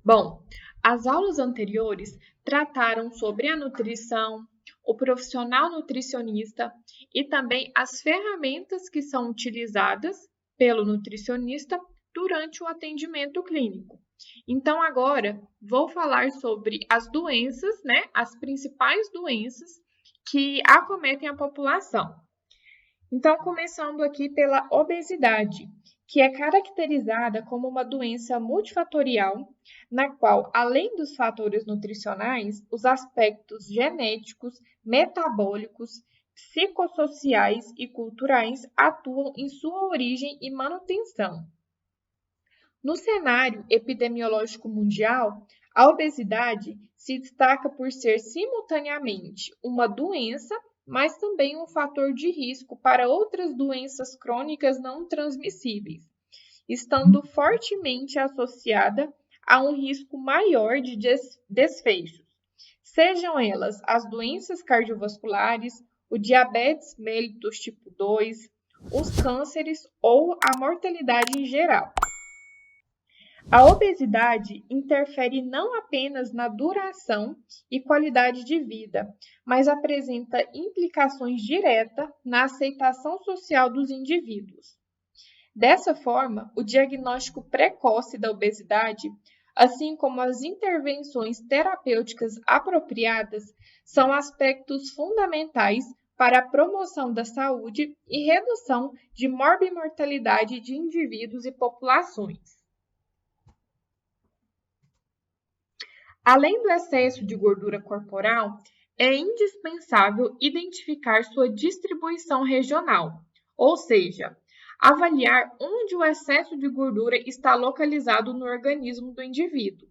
Bom, as aulas anteriores trataram sobre a nutrição, o profissional nutricionista e também as ferramentas que são utilizadas pelo nutricionista durante o atendimento clínico. Então, agora vou falar sobre as doenças, né? As principais doenças que acometem a população. Então, começando aqui pela obesidade, que é caracterizada como uma doença multifatorial, na qual, além dos fatores nutricionais, os aspectos genéticos, metabólicos, psicossociais e culturais atuam em sua origem e manutenção. No cenário epidemiológico mundial, a obesidade se destaca por ser simultaneamente uma doença, mas também um fator de risco para outras doenças crônicas não transmissíveis, estando fortemente associada a um risco maior de desfechos, sejam elas as doenças cardiovasculares, o diabetes mellitus tipo 2, os cânceres ou a mortalidade em geral. A obesidade interfere não apenas na duração e qualidade de vida, mas apresenta implicações diretas na aceitação social dos indivíduos. Dessa forma, o diagnóstico precoce da obesidade, assim como as intervenções terapêuticas apropriadas, são aspectos fundamentais para a promoção da saúde e redução de morbimortalidade de indivíduos e populações. Além do excesso de gordura corporal, é indispensável identificar sua distribuição regional, ou seja, avaliar onde o excesso de gordura está localizado no organismo do indivíduo.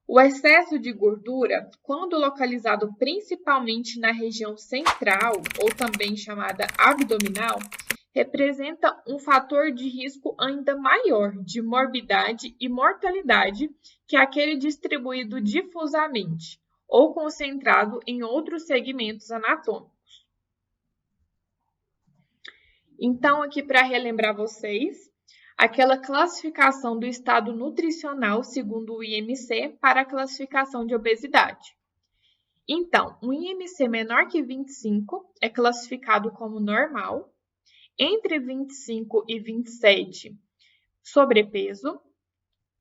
O excesso de gordura, quando localizado principalmente na região central, ou também chamada abdominal, representa um fator de risco ainda maior de morbidade e mortalidade que aquele distribuído difusamente ou concentrado em outros segmentos anatômicos. Então, aqui para relembrar vocês, aquela classificação do estado nutricional segundo o IMC para a classificação de obesidade. Então, um IMC menor que 25 é classificado como normal, entre 25 e 27, sobrepeso,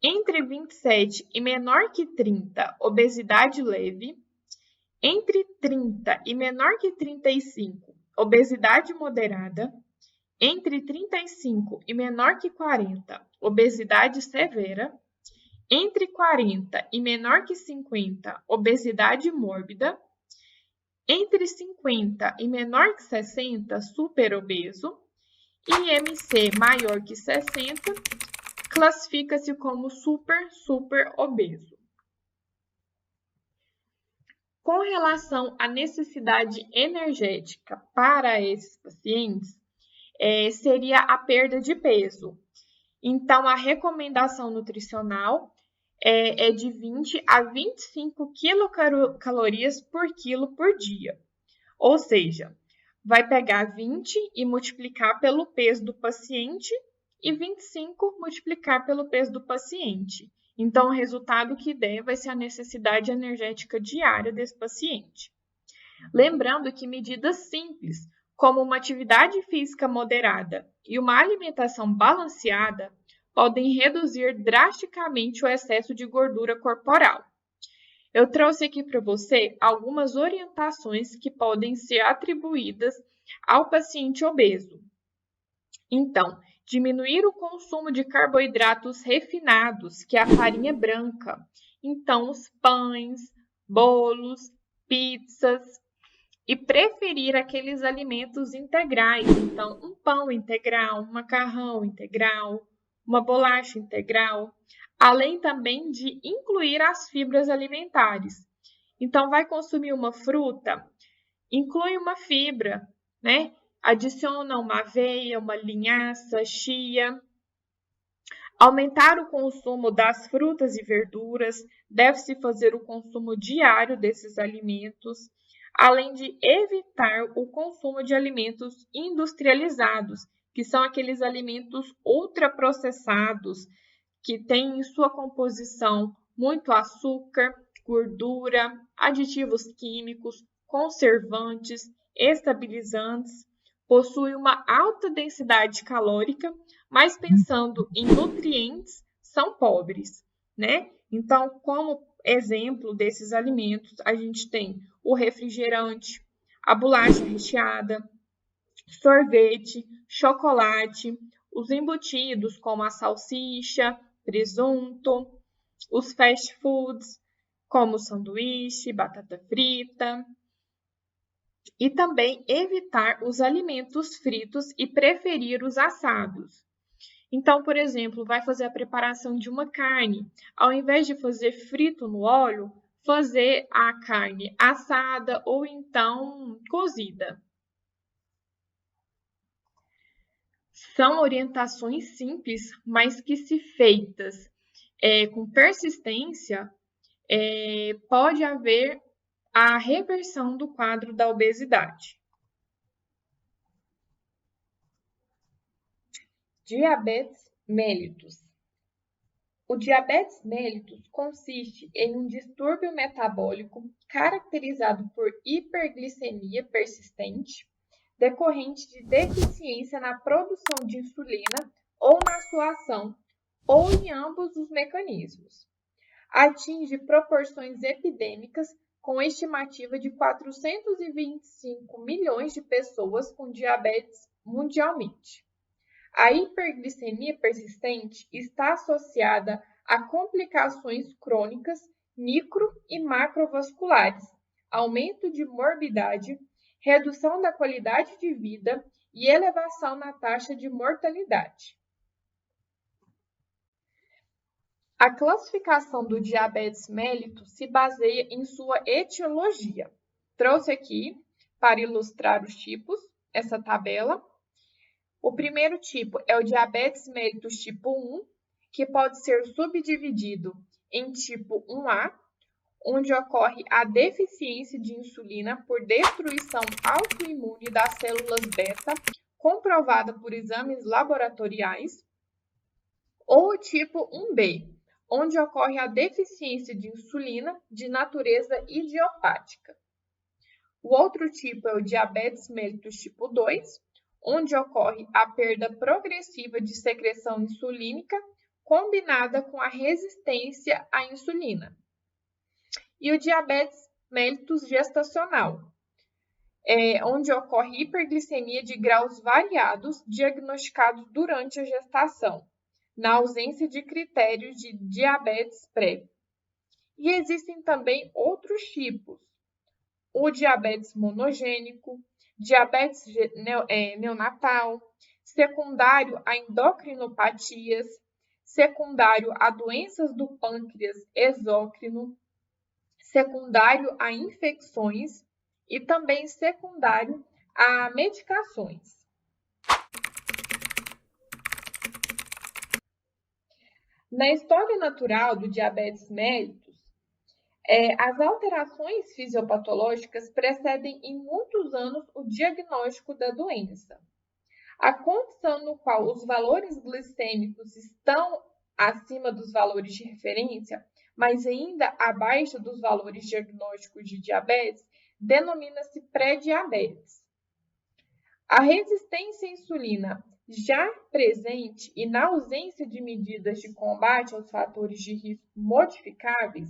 entre 27 e menor que 30, obesidade leve, entre 30 e menor que 35, obesidade moderada, entre 35 e menor que 40, obesidade severa, entre 40 e menor que 50, obesidade mórbida, entre 50 e menor que 60, superobeso, e IMC maior que 60, classifica-se como super obeso. Com relação à necessidade energética para esses pacientes, seria a perda de peso. Então, a recomendação nutricional é de 20 a 25 quilocalorias por quilo por dia. Ou seja, vai pegar 20 e multiplicar pelo peso do paciente e 25 multiplicar pelo peso do paciente. Então, o resultado que der vai ser a necessidade energética diária desse paciente. Lembrando que medidas simples, como uma atividade física moderada e uma alimentação balanceada, podem reduzir drasticamente o excesso de gordura corporal. Eu trouxe aqui para você algumas orientações que podem ser atribuídas ao paciente obeso. Então, diminuir o consumo de carboidratos refinados, que é a farinha branca. Então, os pães, bolos, pizzas, e preferir aqueles alimentos integrais. Então, um pão integral, um macarrão integral, uma bolacha integral, além também de incluir as fibras alimentares. Então, vai consumir uma fruta, inclui uma fibra, né? Adiciona uma aveia, uma linhaça, chia. Aumentar o consumo das frutas e verduras, deve-se fazer o consumo diário desses alimentos, além de evitar o consumo de alimentos industrializados, que são aqueles alimentos ultraprocessados, que tem em sua composição muito açúcar, gordura, aditivos químicos, conservantes, estabilizantes, possui uma alta densidade calórica, mas pensando em nutrientes, são pobres, né? Então, como exemplo desses alimentos, a gente tem o refrigerante, a bolacha recheada, sorvete, chocolate, os embutidos como a salsicha, presunto, os fast foods como sanduíche, batata frita, e também evitar os alimentos fritos e preferir os assados. Então, por exemplo, vai fazer a preparação de uma carne, ao invés de fazer frito no óleo, fazer a carne assada ou então cozida. São orientações simples, mas que, se feitas com persistência, pode haver a reversão do quadro da obesidade. Diabetes mellitus. O diabetes mellitus consiste em um distúrbio metabólico caracterizado por hiperglicemia persistente, decorrente de deficiência na produção de insulina ou na sua ação, ou em ambos os mecanismos. Atinge proporções epidêmicas, com estimativa de 425 milhões de pessoas com diabetes mundialmente. A hiperglicemia persistente está associada a complicações crônicas micro e macrovasculares, aumento de morbidade, redução da qualidade de vida e elevação na taxa de mortalidade. A classificação do diabetes mellitus se baseia em sua etiologia. Trouxe aqui, para ilustrar os tipos, essa tabela. O primeiro tipo é o diabetes mellitus tipo 1, que pode ser subdividido em tipo 1A, onde ocorre a deficiência de insulina por destruição autoimune das células beta, comprovada por exames laboratoriais, ou o tipo 1B, onde ocorre a deficiência de insulina de natureza idiopática. O outro tipo é o diabetes mellitus tipo 2, onde ocorre a perda progressiva de secreção insulínica combinada com a resistência à insulina. E o diabetes mellitus gestacional, onde ocorre hiperglicemia de graus variados diagnosticados durante a gestação, na ausência de critérios de diabetes prévio. E existem também outros tipos: o diabetes monogênico, diabetes neonatal, secundário a endocrinopatias, secundário a doenças do pâncreas exócrino, secundário a infecções e também secundário a medicações. Na história natural do diabetes mellitus, as alterações fisiopatológicas precedem em muitos anos o diagnóstico da doença. A condição no qual os valores glicêmicos estão acima dos valores de referência, mas ainda abaixo dos valores diagnósticos de diabetes, denomina-se pré-diabetes. A resistência à insulina já presente e na ausência de medidas de combate aos fatores de risco modificáveis,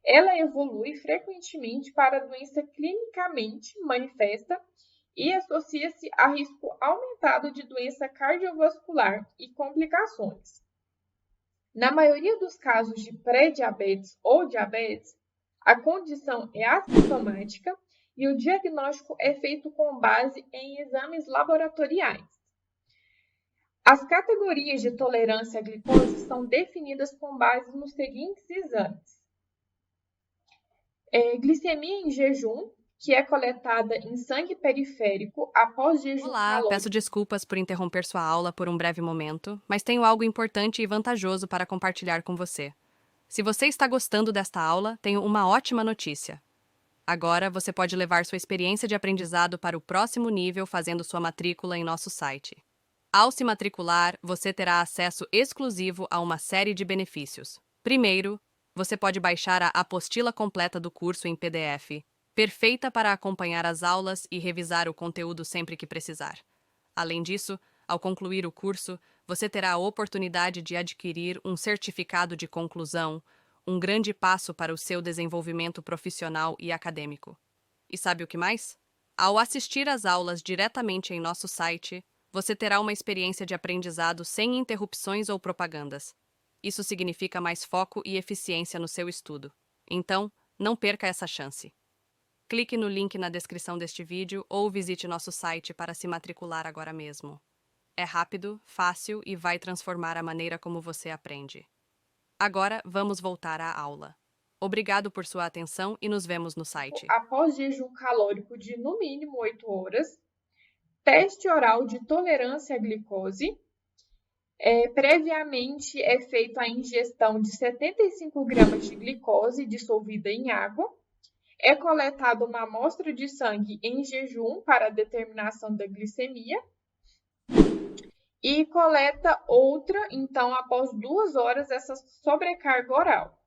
ela evolui frequentemente para doença clinicamente manifesta e associa-se a risco aumentado de doença cardiovascular e complicações. Na maioria dos casos de pré-diabetes ou diabetes, a condição é assintomática e o diagnóstico é feito com base em exames laboratoriais. As categorias de tolerância à glicose são definidas com base nos seguintes exames: glicemia em jejum, que é coletada em sangue periférico após jejum calórico. Peço desculpas por interromper sua aula por um breve momento, mas tenho algo importante e vantajoso para compartilhar com você. Se você está gostando desta aula, tenho uma ótima notícia. Agora você pode levar sua experiência de aprendizado para o próximo nível fazendo sua matrícula em nosso site. Ao se matricular, você terá acesso exclusivo a uma série de benefícios. Primeiro, você pode baixar a apostila completa do curso em PDF, perfeita para acompanhar as aulas e revisar o conteúdo sempre que precisar. Além disso, ao concluir o curso, você terá a oportunidade de adquirir um certificado de conclusão, um grande passo para o seu desenvolvimento profissional e acadêmico. E sabe o que mais? Ao assistir às aulas diretamente em nosso site, você terá uma experiência de aprendizado sem interrupções ou propagandas. Isso significa mais foco e eficiência no seu estudo. Então, não perca essa chance. Clique no link na descrição deste vídeo ou visite nosso site para se matricular agora mesmo. É rápido, fácil e vai transformar a maneira como você aprende. Agora, vamos voltar à aula. Obrigado por sua atenção e nos vemos no site. Após jejum calórico de no mínimo 8 horas, teste oral de tolerância à glicose. Previamente é feita a ingestão de 75 gramas de glicose dissolvida em água. É coletada uma amostra de sangue em jejum para a determinação da glicemia. E coleta outra, então, após 2 horas, essa sobrecarga oral.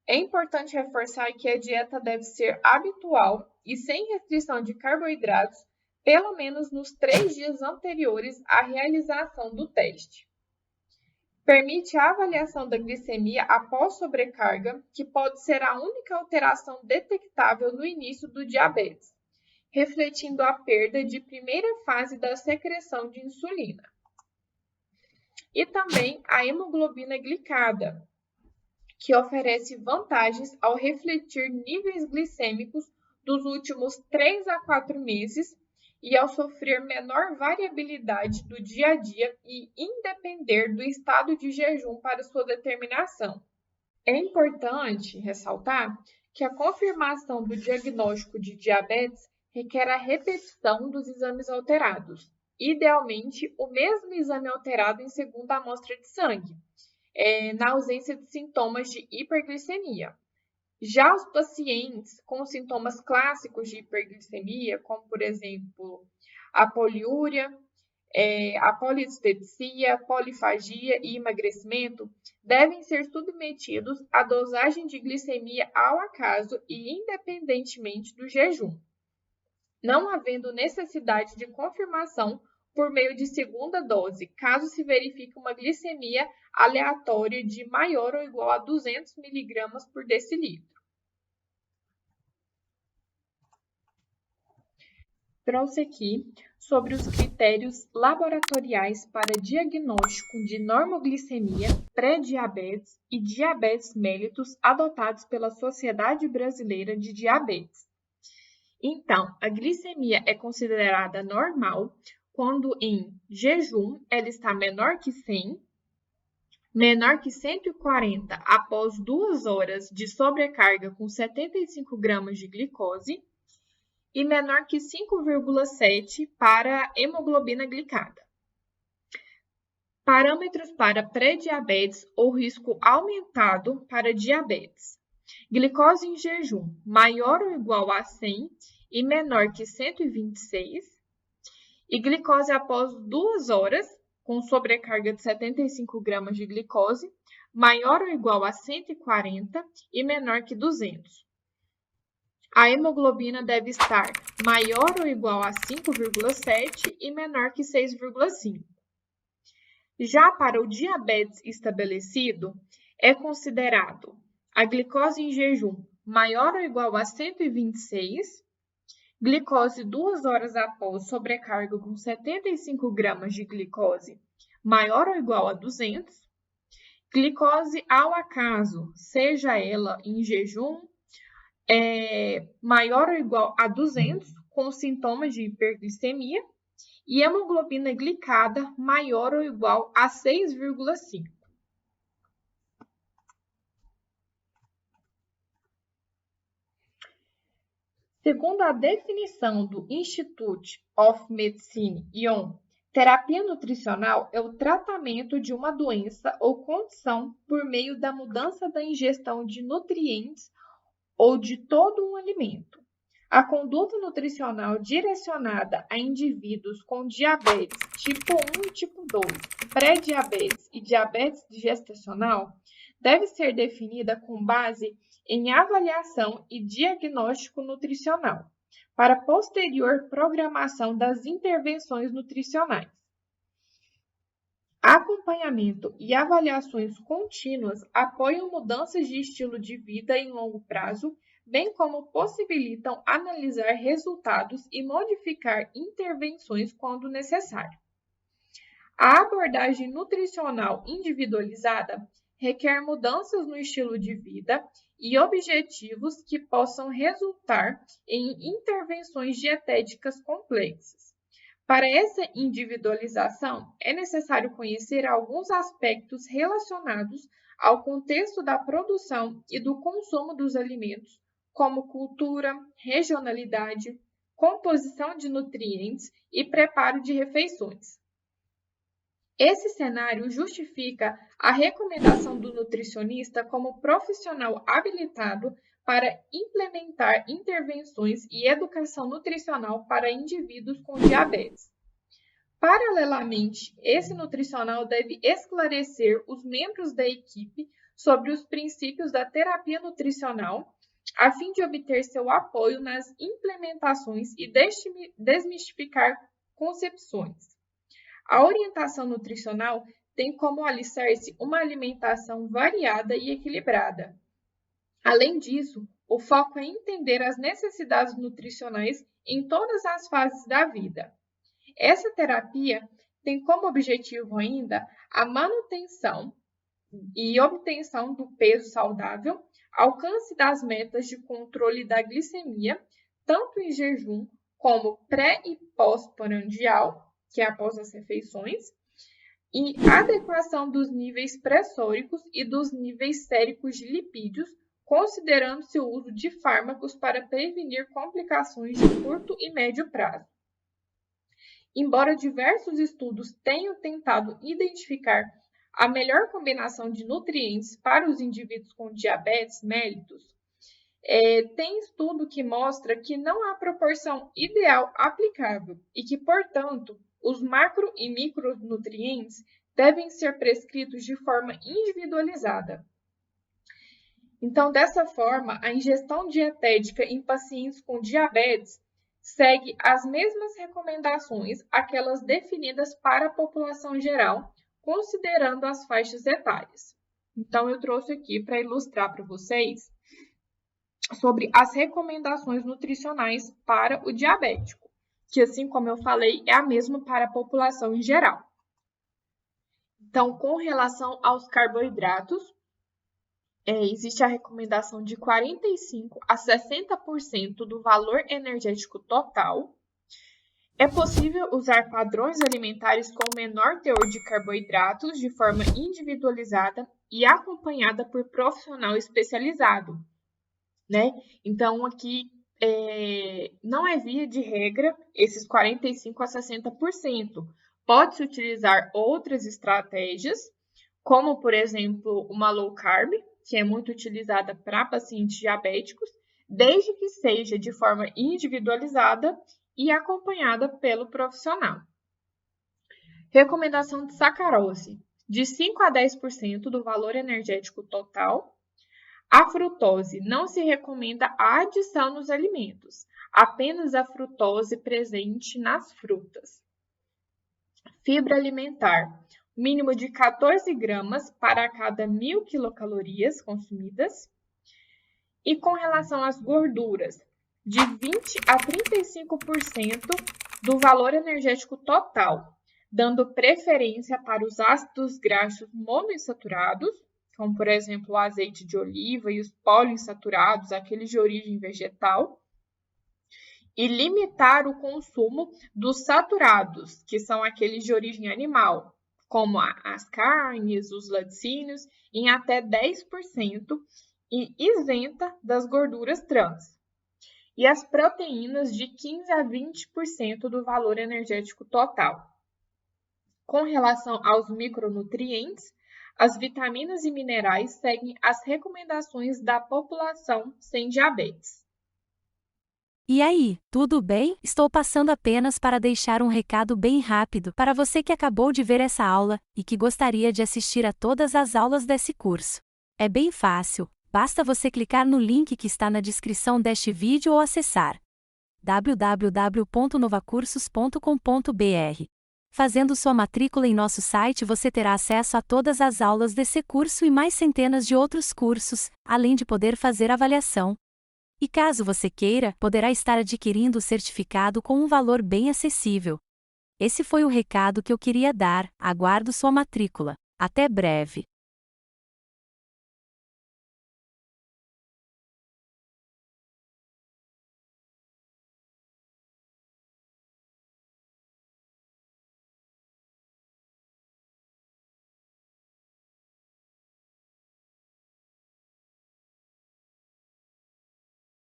É importante reforçar que a dieta deve ser habitual e sem restrição de carboidratos, pelo menos nos 3 dias anteriores à realização do teste. Permite a avaliação da glicemia após sobrecarga, que pode ser a única alteração detectável no início do diabetes, refletindo a perda de primeira fase da secreção de insulina. E também a hemoglobina glicada, que oferece vantagens ao refletir níveis glicêmicos dos últimos 3 a 4 meses e ao sofrer menor variabilidade do dia a dia e independer do estado de jejum para sua determinação. É importante ressaltar que a confirmação do diagnóstico de diabetes requer a repetição dos exames alterados, idealmente o mesmo exame alterado em segunda amostra de sangue, na ausência de sintomas de hiperglicemia. Já os pacientes com sintomas clássicos de hiperglicemia, como por exemplo a poliúria, a polidispepsia, polifagia e emagrecimento, devem ser submetidos à dosagem de glicemia ao acaso e independentemente do jejum, não havendo necessidade de confirmação por meio de segunda dose, caso se verifique uma glicemia aleatória de maior ou igual a 200 mg por decilitro. Trouxe aqui sobre os critérios laboratoriais para diagnóstico de normoglicemia, pré-diabetes e diabetes mellitus adotados pela Sociedade Brasileira de Diabetes. Então, a glicemia é considerada normal quando em jejum ela está menor que 100, menor que 140 após 2 horas de sobrecarga com 75 gramas de glicose e menor que 5,7 para a hemoglobina glicada. Parâmetros para pré-diabetes ou risco aumentado para diabetes. Glicose em jejum maior ou igual a 100 e menor que 126. E glicose após 2 horas, com sobrecarga de 75 gramas de glicose, maior ou igual a 140 e menor que 200. A hemoglobina deve estar maior ou igual a 5,7 e menor que 6,5. Já para o diabetes estabelecido, é considerado a glicose em jejum maior ou igual a 126, glicose 2 horas após sobrecarga com 75 gramas de glicose maior ou igual a 200, glicose ao acaso, seja ela em jejum, maior ou igual a 200, com sintomas de hiperglicemia, e hemoglobina glicada maior ou igual a 6,5. Segundo a definição do Institute of Medicine, IOM, terapia nutricional é o tratamento de uma doença ou condição por meio da mudança da ingestão de nutrientes ou de todo um alimento, A conduta nutricional direcionada a indivíduos com diabetes tipo 1 e tipo 2, pré-diabetes e diabetes gestacional deve ser definida com base em avaliação e diagnóstico nutricional, para posterior programação das intervenções nutricionais. Acompanhamento e avaliações contínuas apoiam mudanças de estilo de vida em longo prazo, bem como possibilitam analisar resultados e modificar intervenções quando necessário. A abordagem nutricional individualizada requer mudanças no estilo de vida e objetivos que possam resultar em intervenções dietéticas complexas. Para essa individualização, é necessário conhecer alguns aspectos relacionados ao contexto da produção e do consumo dos alimentos, como cultura, regionalidade, composição de nutrientes e preparo de refeições. Esse cenário justifica a recomendação do nutricionista como profissional habilitado para implementar intervenções e educação nutricional para indivíduos com diabetes. Paralelamente, esse nutricional deve esclarecer os membros da equipe sobre os princípios da terapia nutricional, a fim de obter seu apoio nas implementações e desmistificar concepções. A orientação nutricional tem como alicerce uma alimentação variada e equilibrada. Além disso, o foco é entender as necessidades nutricionais em todas as fases da vida. Essa terapia tem como objetivo ainda a manutenção e obtenção do peso saudável, alcance das metas de controle da glicemia, tanto em jejum como pré e pós-prandial, que é após as refeições, e adequação dos níveis pressóricos e dos níveis séricos de lipídios, considerando-se o uso de fármacos para prevenir complicações de curto e médio prazo. Embora diversos estudos tenham tentado identificar a melhor combinação de nutrientes para os indivíduos com diabetes mellitus, tem estudo que mostra que não há proporção ideal aplicável e que, portanto, os macro e micronutrientes devem ser prescritos de forma individualizada. Então, dessa forma, a ingestão dietética em pacientes com diabetes segue as mesmas recomendações, aquelas definidas para a população geral, considerando as faixas etárias. Então, eu trouxe aqui para ilustrar para vocês sobre as recomendações nutricionais para o diabético, que, assim como eu falei, é a mesma para a população em geral. Então, com relação aos carboidratos, existe a recomendação de 45% a 60% do valor energético total. É possível usar padrões alimentares com menor teor de carboidratos de forma individualizada e acompanhada por profissional especializado, né? Então, aqui não é via de regra esses 45% a 60%. Pode-se utilizar outras estratégias, como, por exemplo, uma low carb, que é muito utilizada para pacientes diabéticos, desde que seja de forma individualizada e acompanhada pelo profissional. Recomendação de sacarose, de 5% a 10% do valor energético total. A frutose, não se recomenda a adição nos alimentos, apenas a frutose presente nas frutas. Fibra alimentar, mínimo de 14 gramas para cada 1.000 quilocalorias consumidas. E com relação às gorduras, de 20% a 35% do valor energético total, dando preferência para os ácidos graxos monoinsaturados, como por exemplo o azeite de oliva e os poliinsaturados, aqueles de origem vegetal, e limitar o consumo dos saturados, que são aqueles de origem animal, como as carnes, os laticínios, em até 10% e isenta das gorduras trans. E as proteínas de 15% a 20% do valor energético total. Com relação aos micronutrientes, as vitaminas e minerais seguem as recomendações da população sem diabetes. E aí, tudo bem? Estou passando apenas para deixar um recado bem rápido para você que acabou de ver essa aula e que gostaria de assistir a todas as aulas desse curso. É bem fácil, basta você clicar no link que está na descrição deste vídeo ou acessar www.novacursos.com.br. Fazendo sua matrícula em nosso site, você terá acesso a todas as aulas desse curso e mais centenas de outros cursos, além de poder fazer avaliação. E caso você queira, poderá estar adquirindo o certificado com um valor bem acessível. Esse foi o recado que eu queria dar, aguardo sua matrícula. Até breve!